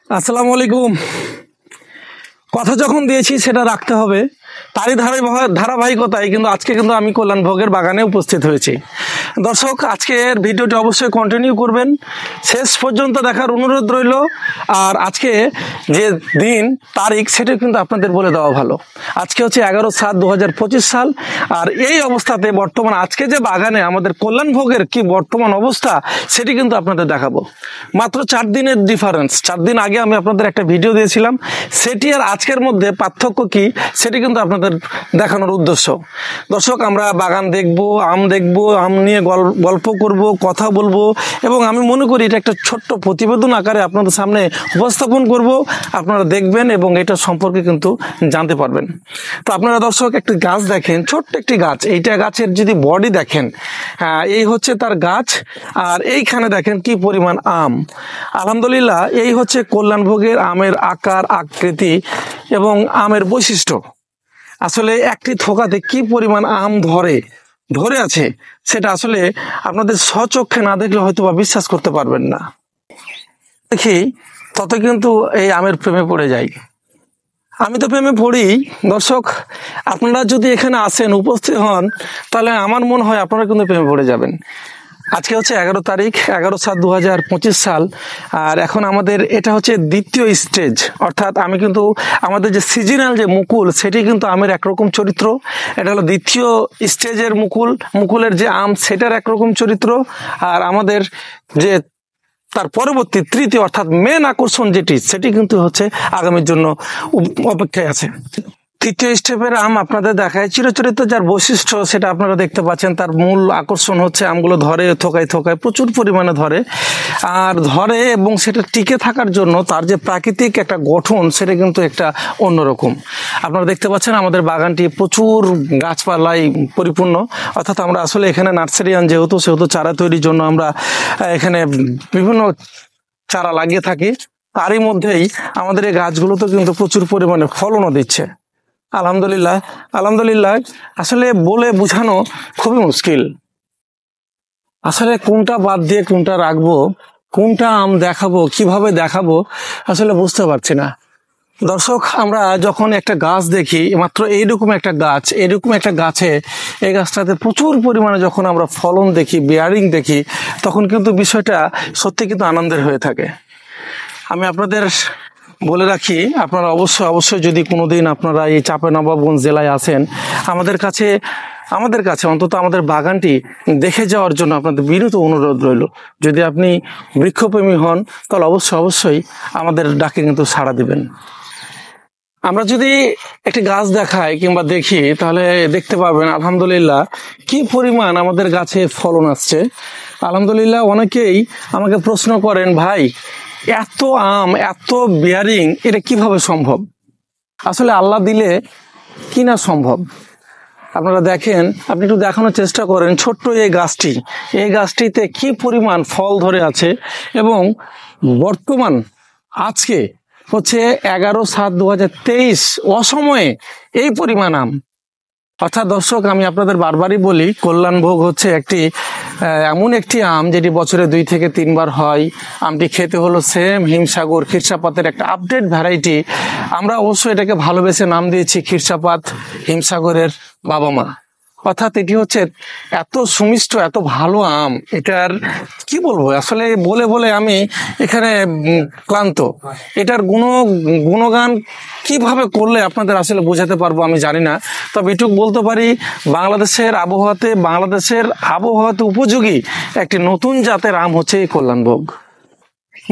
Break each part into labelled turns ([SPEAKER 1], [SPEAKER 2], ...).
[SPEAKER 1] আসসালামু আলাইকুম। কথা যখন দিয়েছি সেটা রাখতে হবে, তারই ধারাবাহিকতায় কিন্তু আজকে কিন্তু আমি কল্যাণ ভোগের বাগানে উপস্থিত হয়েছি। দর্শক, আজকের ভিডিওটি অবশ্যই কন্টিনিউ করবেন, শেষ পর্যন্ত দেখার অনুরোধ রইল। আর আজকে যে দিন তারিখ সেটা কিন্তু আপনাদের বলে দেওয়া ভালো। আজকে হচ্ছে 11/7/2025 সাল। আর এই অবস্থাতে বর্তমান আজকে যে বাগানে আমাদের কল্যাণ ভোগের কি বর্তমান অবস্থা সেটি কিন্তু আপনাদের দেখাবো। মাত্র 4 দিনের ডিফারেন্স। 4 দিন আগে আমি আপনাদের একটা ভিডিও দিয়েছিলাম, সেটি আর আজকের মধ্যে পার্থক্য কি সেটি কিন্তু আপনাদের দেখানোর উদ্দেশ্য। দর্শক, আমরা বাগান দেখব, আম দেখব, আম নিয়ে গল্প করব, কথা বলবো, এবং আমি মনে করি এটা একটা ছোট্ট প্রতিবেদন আকারে আপনাদের সামনে উপস্থাপন করব। আপনারা দেখবেন এবং এটা সম্পর্কে কিন্তু জানতে পারবেন। তো আপনারা দর্শক একটি গাছ দেখেন, ছোট্ট একটি গাছ। এইটা গাছের যদি বডি দেখেন, এই হচ্ছে তার গাছ। আর এইখানে দেখেন কি পরিমাণ আম। আলহামদুলিল্লাহ, এই হচ্ছে কল্যাণ ভোগের আমের আকার, আকৃতি এবং আমের বৈশিষ্ট্য। আসলে একটি থোকাতে কি পরিমাণ আম ধরে আছে সেটা আসলে আপনাদের স্বচক্ষে না দেখলে হয়তো বা বিশ্বাস করতে পারবেন না। দেখি তত কিন্তু এই আমের প্রেমে পড়ে যাই। আমি তো প্রেমে পড়ি। দর্শক, আপনারা যদি এখানে আসেন, উপস্থিত হন, তাহলে আমার মনে হয় আপনারা কিন্তু প্রেমে পড়ে যাবেন। আজকে হচ্ছে 11 তারিখ, 11/7/2025 সাল। আর এখন আমাদের এটা হচ্ছে দ্বিতীয় স্টেজ, অর্থাৎ আমি কিন্তু আমাদের যে সিজনাল যে মুকুল সেটি কিন্তু আমের একরকম চরিত্র। এটা হলো দ্বিতীয় স্টেজের মুকুলের যে আম সেটার একরকম চরিত্র। আর আমাদের যে তার পরবর্তী তৃতীয় অর্থাৎ মেন আকর্ষণ সেটি কিন্তু হচ্ছে আগামীর জন্য অপেক্ষায় আছে। তৃতীয় স্টেপের আম আপনাদের দেখায়। চিরচরিত যার বৈশিষ্ট্য সেটা আপনারা দেখতে পাচ্ছেন। তার মূল আকর্ষণ হচ্ছে আমগুলো ধরে থোকায় প্রচুর পরিমাণে ধরে এবং সেটা টিকে থাকার জন্য তার যে প্রাকৃতিক একটা গঠন সেটা কিন্তু একটা অন্যরকম। আপনারা দেখতে পাচ্ছেন আমাদের বাগানটি প্রচুর গাছপালায় পরিপূর্ণ। অর্থাৎ আমরা আসলে এখানে নার্সারিয়ান সেহেতু চারা তৈরির জন্য আমরা এখানে বিভিন্ন চারা লাগিয়ে থাকি। তারই মধ্যেই আমাদের এই গাছগুলোতে কিন্তু প্রচুর পরিমাণে ফলনও দিচ্ছে। আলহামদুলিল্লাহ। আসলে বলে বোঝানো খুবই মুশকিল। আসলে কোনটা বাদ দিয়ে কোনটা রাখবো, কোনটা আম দেখাবো, কিভাবে দেখাবো, আসলে বুঝতে পারছি না। দর্শক, আমরা যখন একটা গাছ দেখি, মাত্র এইরকম একটা গাছে, এই গাছটাতে প্রচুর পরিমাণে যখন আমরা ফলন দেখি, বিয়ারিং দেখি, তখন কিন্তু বিষয়টা সত্যি কিন্তু আনন্দের হয়ে থাকে। আমি আপনাদের বলে রাখি, আপনারা অবশ্যই যদি কোনোদিন আপনারা এই চাঁপাইনবাবগঞ্জ জেলায় আসেন, আমাদের কাছে অন্তত আমাদের বাগানটি দেখে যাওয়ার জন্য আপনাদের বিনীত অনুরোধ রইল। যদি আপনি বৃক্ষপ্রেমী হন তাহলে অবশ্যই আমাদের ডাকে কিন্তু সাড়া দিবেন। আমরা যদি একটি গাছ দেখাই কিংবা দেখি, তাহলে দেখতে পাবেন আলহামদুলিল্লাহ কি পরিমাণ আমাদের গাছে ফলন আসছে। আলহামদুলিল্লাহ, অনেকেই আমাকে প্রশ্ন করেন, ভাই এত আম, এত বিয়ারিং, এটা কিভাবে সম্ভব? আসলে আল্লাহ দিলে কি না সম্ভব। আপনারা দেখেন, আপনি একটু দেখানোর চেষ্টা করেন, ছোট্ট এই গাছটিতে কি পরিমাণ ফল ধরে আছে। এবং বর্তমান আজকে হচ্ছে 11/7/2023 অসময়ে এই পরিমাণ আম। অর্থাৎ দর্শক, আমি আপনাদের বারবারই বলি, কল্যাণ ভোগ হচ্ছে এমন একটি আম যেটি বছরে 2 থেকে 3 বার হয়। আমটি খেতে হলো সেম হিমসাগর খিরসাপাতের একটা আপডেট ভ্যারাইটি। আমরা অবশ্যই এটাকে ভালোবেসে নাম দিয়েছি খিরসাপাত, হিমসাগরের বাবা মা। অর্থাৎ এটি হচ্ছে এত সুমিষ্ট, এত ভালো আম, এটার কি বলবো, আসলে বলে আমি এখানে ক্লান্ত। এটার গুণগান কিভাবে করলে আপনাদের আসলে বোঝাতে পারবো আমি জানি না। তবে এটুকু বলতে পারি, বাংলাদেশের আবহাওয়াতে উপযোগী একটি নতুন জাতের আম হচ্ছে এই কল্যাণভোগ।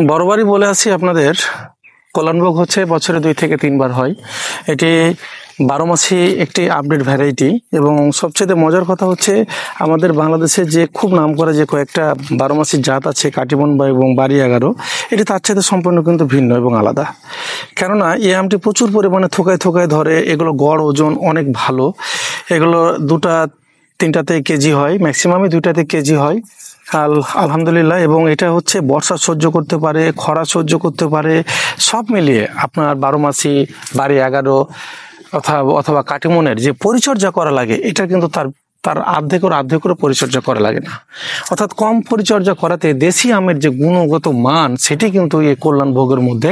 [SPEAKER 1] বরাবরই বলে আসি আপনাদের, কল্যাণভোগ হচ্ছে বছরে 2 থেকে 3 বার হয়। এটি 12 মাসি একটি আপডেট ভ্যারাইটি। এবং সবচেয়ে মজার কথা হচ্ছে, আমাদের বাংলাদেশে যে খুব নাম করা যে কয়েকটা 12 মাসি জাত আছে, কাটিমন এবং বাড়ি 11, এটি তার চাইতে সম্পূর্ণ কিন্তু ভিন্ন এবং আলাদা। কেননা এই আমটি প্রচুর পরিমাণে থোকায় ধরে। এগুলো গড় ওজন অনেক ভালো। এগুলো 2-3টাতে কেজি হয়, ম্যাক্সিমামই 2টাতে কেজি হয়। আলহামদুলিল্লাহ। এবং এটা হচ্ছে বর্ষা সহ্য করতে পারে, খরা সহ্য করতে পারে, সব মিলিয়ে আপনার 12 মাসি, বাড়ি 11 অথবা কাটিমনের যে পরিচর্যা করা লাগে, এটা কিন্তু তার অর্ধেকেরও পরিচর্যা করা লাগে না। অর্থাৎ কম পরিচর্যা করাতে দেশি আমের যে গুণগত মান সেটি কিন্তু এই কল্যাণভোগের মধ্যে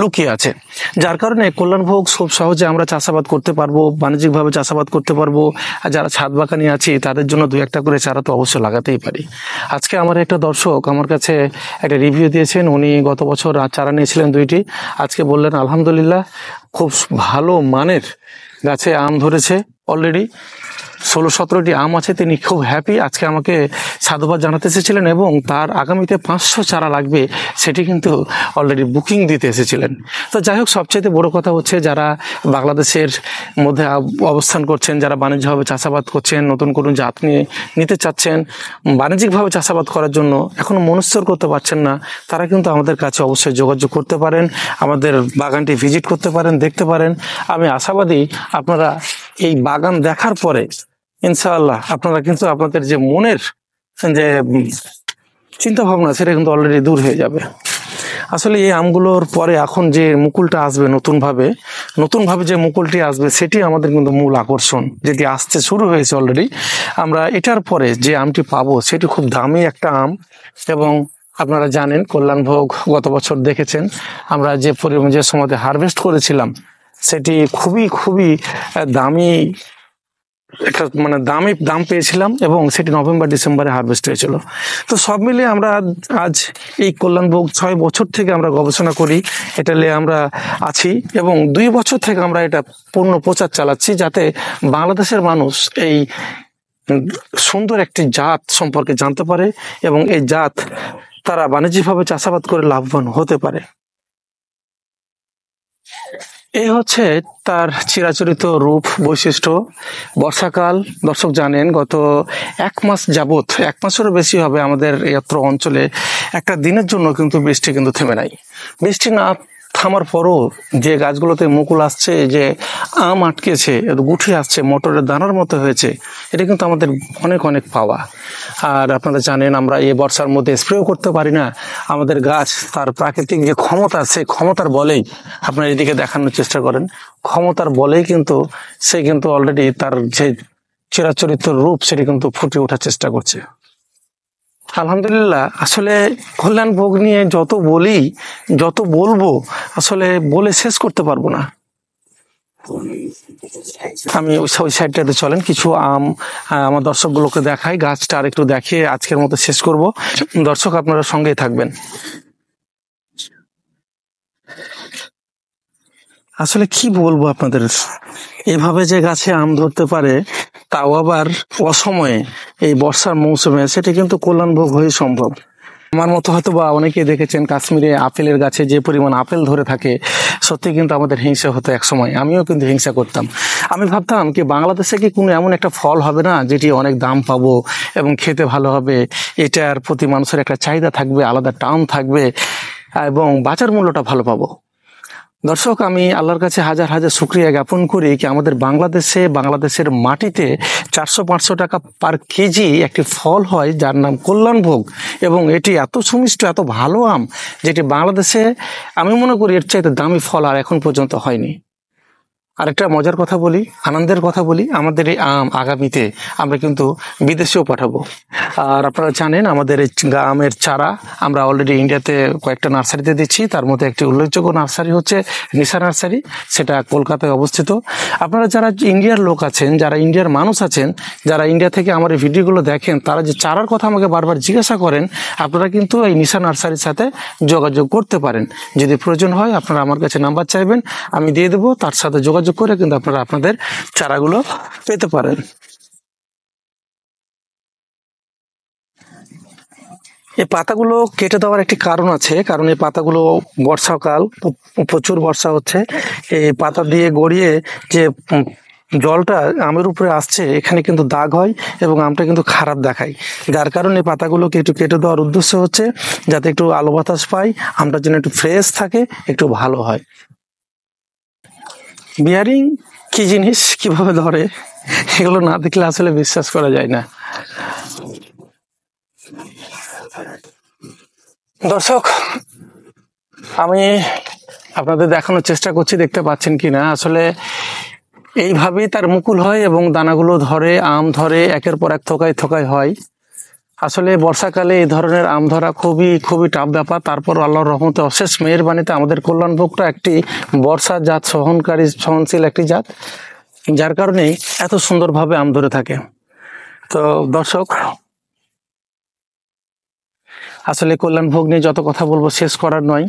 [SPEAKER 1] লুকিয়ে আছে। যার কারণে কল্যাণভোগ খুব সহজে আমরা চাষাবাদ করতে পারবো, বাণিজ্যিকভাবে চাষাবাদ করতে পারবো। আর যারা ছাদ বাগানি আছি তাদের জন্য 2-1টা করে চারা তো অবশ্যই লাগাতেই পারি। আজকে আমার একটা দর্শক আমার কাছে একটা রিভিউ দিয়েছেন, উনি গত বছর চারা নিয়েছিলেন 2টি, আজকে বললেন আলহামদুলিল্লাহ খুব ভালো মানের গাছে আম ধরেছে, অলরেডি 16-17টি আম আছে, তিনি খুব হ্যাপি। আজকে আমাকে সাধুবাদ জানাতে এসেছিলেন এবং তার আগামীতে 500 চারা লাগবে সেটি কিন্তু অলরেডি বুকিং দিতে এসেছিলেন। তো যাই হোক, সবচাইতে বড় কথা হচ্ছে যারা বাংলাদেশের মধ্যে অবস্থান করছেন, যারা বাণিজ্যিকভাবে চাষাবাদ করছেন, নতুন কোনো জাত নিতে চাচ্ছেন, বাণিজ্যিকভাবে চাষাবাদ করার জন্য এখনও মনস্থির করতে পারছেন না, তারা কিন্তু আমাদের কাছে অবশ্যই যোগাযোগ করতে পারেন, আমাদের বাগানটি ভিজিট করতে পারেন, দেখতে পারেন। আমি আশাবাদী আপনারা এই বাগান দেখার পরে ইনশাআল্লাহ আপনারা কিন্তু আপনাদের যে মনের যে চিন্তা ভাবনা সেটা কিন্তু অলরেডি দূর হয়ে যাবে। আসলে এই আমগুলোর পরে এখন যে মুকুলটা আসবে নতুনভাবে যে মুকুলটি আসবে সেটি আমাদের কিন্তু মূল আকর্ষণ, যেটি আসতে শুরু হয়েছে অলরেডি। আমরা এটার পরে যে আমটি পাবো সেটি খুব দামি একটা আম, এবং আপনারা জানেন কল্যাণভোগ গত বছর দেখেছেন আমরা যে পরিমাণ যে সময়তে হারভেস্ট করেছিলাম সেটি খুবই দামি একটা দাম পেয়েছিলাম, এবং সেটি নভেম্বর-ডিসেম্বরে হারভেস্ট হয়েছিল। তো সব মিলিয়ে আমরা আজ এই কল্যাণভোগ 6 বছর থেকে আমরা গবেষণা করি, এটা নিয়ে আমরা আছি, এবং 2 বছর থেকে আমরা এটা পূর্ণ প্রচার চালাচ্ছি যাতে বাংলাদেশের মানুষ এই সুন্দর একটি জাত সম্পর্কে জানতে পারে এবং এই জাত তারা বাণিজ্যিকভাবে চাষাবাদ করে লাভবান হতে পারে। এই হচ্ছে তার চিরাচরিত রূপ বৈশিষ্ট্য। বর্ষাকাল দর্শক জানেন গত 1 মাস যাবৎ, 1 মাসেরও বেশি হবে আমাদের এই অঞ্চলে একটা দিনের জন্য কিন্তু বৃষ্টি কিন্তু থেমে নাই। বৃষ্টি না থামার পরও যে গাছগুলোতে মুকুল আসছে, যে আম আটকেছে, গুঠি আসছে, মটরের দানার মতো হয়েছে, এটা কিন্তু আমাদের অনেক পাওয়া। আর আপনারা জানেন আমরা এই বর্ষার মধ্যে স্প্রেও করতে পারি না, আমাদের গাছ তার প্রাকৃতিক যে ক্ষমতা, সেই ক্ষমতার বলেই, আপনারা এদিকে দেখানোর চেষ্টা করেন, ক্ষমতার বলেই কিন্তু সে কিন্তু অলরেডি তার যে চিরাচরিত রূপ সেটি কিন্তু ফুটে ওঠার চেষ্টা করছে। আলহামদুলিল্লাহ। আসলে কল্যাণভোগ নিয়ে যত বলবো আসলে বলে শেষ করতে পারবো না। আমি ওই সাইডটাতে চলেন, কিছু আম আমার দর্শকগুলোকে দেখাই, গাছটা আর একটু দেখিয়ে আজকের মতো শেষ করব। দর্শক আপনারা সঙ্গেই থাকবেন। আসলে কি বলবো আপনাদের, এভাবে যে গাছে আম ধরতে পারে তাও আবার অসময়ে এই বর্ষার মৌসুমে, সেটা কিন্তু কল্যাণভোগ হয়ে সম্ভব। আমার মতো হয়তো বা অনেকেই দেখেছেন কাশ্মীরে আপেলের গাছে যে পরিমাণ আপেল ধরে থাকে, সত্যি কিন্তু আমাদের হিংসা হতো এক সময়, আমিও কিন্তু হিংসা করতাম। আমি ভাবতাম কি বাংলাদেশে কি কোনো এমন একটা ফল হবে না যেটি অনেক দাম পাবো এবং খেতে ভালো হবে, এটার প্রতি মানুষের একটা চাহিদা থাকবে, আলাদা টান থাকবে এবং বাজার মূল্যটা ভালো পাবো। দর্শক, আমি আল্লাহর কাছে হাজার শুকরিয়া জ্ঞাপন করি কি আমাদের বাংলাদেশের মাটিতে 400-500 টাকা পার কেজি একটি ফল হয় যার নাম কল্যাণভোগ, এবং এটি এত সুমিষ্ট, এত ভালো আম যেটি বাংলাদেশে আমি মনে করি এর চাইতে দামি ফল আর এখন পর্যন্ত হয়নি। আরেকটা মজার কথা বলি, আনন্দের কথা বলি, আমাদের এই আম আগামীতে আমরা কিন্তু বিদেশেও পাঠাবো। আর আপনারা জানেন আমাদের এই আমের চারা আমরা অলরেডি ইন্ডিয়াতে কয়েকটা নার্সারিতে দিচ্ছি, তার মধ্যে একটি উল্লেখযোগ্য নার্সারি হচ্ছে নিশা নার্সারি, সেটা কলকাতায় অবস্থিত। আপনারা যারা ইন্ডিয়ার লোক আছেন, যারা ইন্ডিয়ার মানুষ আছেন, যারা ইন্ডিয়া থেকে আমার এই ভিডিওগুলো দেখেন, তারা যে চারার কথা আমাকে বারবার জিজ্ঞাসা করেন, আপনারা কিন্তু এই নিশা নার্সারির সাথে যোগাযোগ করতে পারেন। যদি প্রয়োজন হয় আপনারা আমার কাছে নাম্বার চাইবেন, আমি দিয়ে দেবো, তার সাথে যোগাযোগ করে কিন্তু আপনারা আপনাদের চারাগুলো পেতে পারেন। এই পাতাগুলো কেটে দেওয়ার একটি কারণ আছে, কারণ এই পাতাগুলো বর্ষাকাল, প্রচুর বর্ষা হচ্ছে, এই পাতা দিয়ে গড়িয়ে যে জলটা আমের উপরে আসছে এখানে কিন্তু দাগ হয় এবং আমটা কিন্তু খারাপ দেখায়। যার কারণে পাতাগুলোকে একটু কেটে দেওয়ার উদ্দেশ্য হচ্ছে যাতে একটু আলো বাতাস পায়, আমটা যেন একটু ফ্রেশ থাকে, একটু ভালো হয়। বিয়ারিং কি জিনিস, কিভাবে ধরে, এগুলো না দেখলে আসলে বিশ্বাস করা যায় না। দর্শক, আমি আপনাদের দেখানোর চেষ্টা করছি, দেখতে পাচ্ছেন কিনা। আসলে এইভাবেই তার মুকুল হয় এবং দানাগুলো ধরে, আম ধরে, একের পর এক থোকায় থোকায় হয়। আসলে বর্ষাকালে এই ধরনের আম ধরা খুবই খুবই টাফ ব্যাপার। তারপর আল্লাহর রহমতে অশেষ মেহেরবানিতে আমাদের কল্যাণভোগটা একটি বর্ষা জাত সহনশীল একটি জাত, যার কারণে এত সুন্দরভাবে আম ধরে থাকে। তো দর্শক, আসলে কল্যাণভোগ নিয়ে যত কথা বলবো শেষ করার নয়।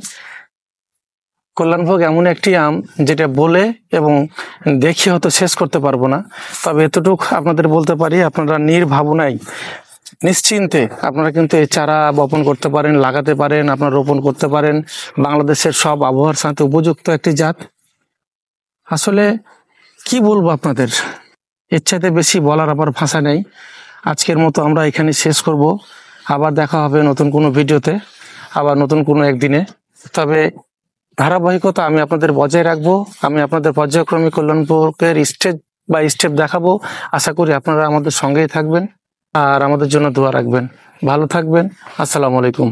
[SPEAKER 1] কল্যাণভোগ এমন একটি আম যেটা বলে এবং দেখে হয়তো শেষ করতে পারবো না, তবে এতটুক আপনাদের বলতে পারি, আপনারা নির্ভাবনায় নিশ্চিন্তে আপনারা কিন্তু এই চারা বপন করতে পারেন, লাগাতে পারেন, আপনারা রোপণ করতে পারেন। বাংলাদেশের সব আবহাওয়ার সাথে উপযুক্ত একটি জাত। আসলে কি বলবো আপনাদের, ইচ্ছাতে বেশি বলার আবার ভাষা নেই। আজকের মতো আমরা এখানে শেষ করব। আবার দেখা হবে নতুন কোনো ভিডিওতে, আবার নতুন কোনো একদিনে। তবে ধারাবাহিকতা আমি আপনাদের বজায় রাখবো। আমি আপনাদের পর্যায়ক্রমে কল্যাণভোগের স্টেপ বাই স্টেপ দেখাবো। আশা করি আপনারা আমাদের সঙ্গেই থাকবেন আর আমাদের জন্য দোয়া রাখবেন। ভালো থাকবেন। আসসালামু আলাইকুম।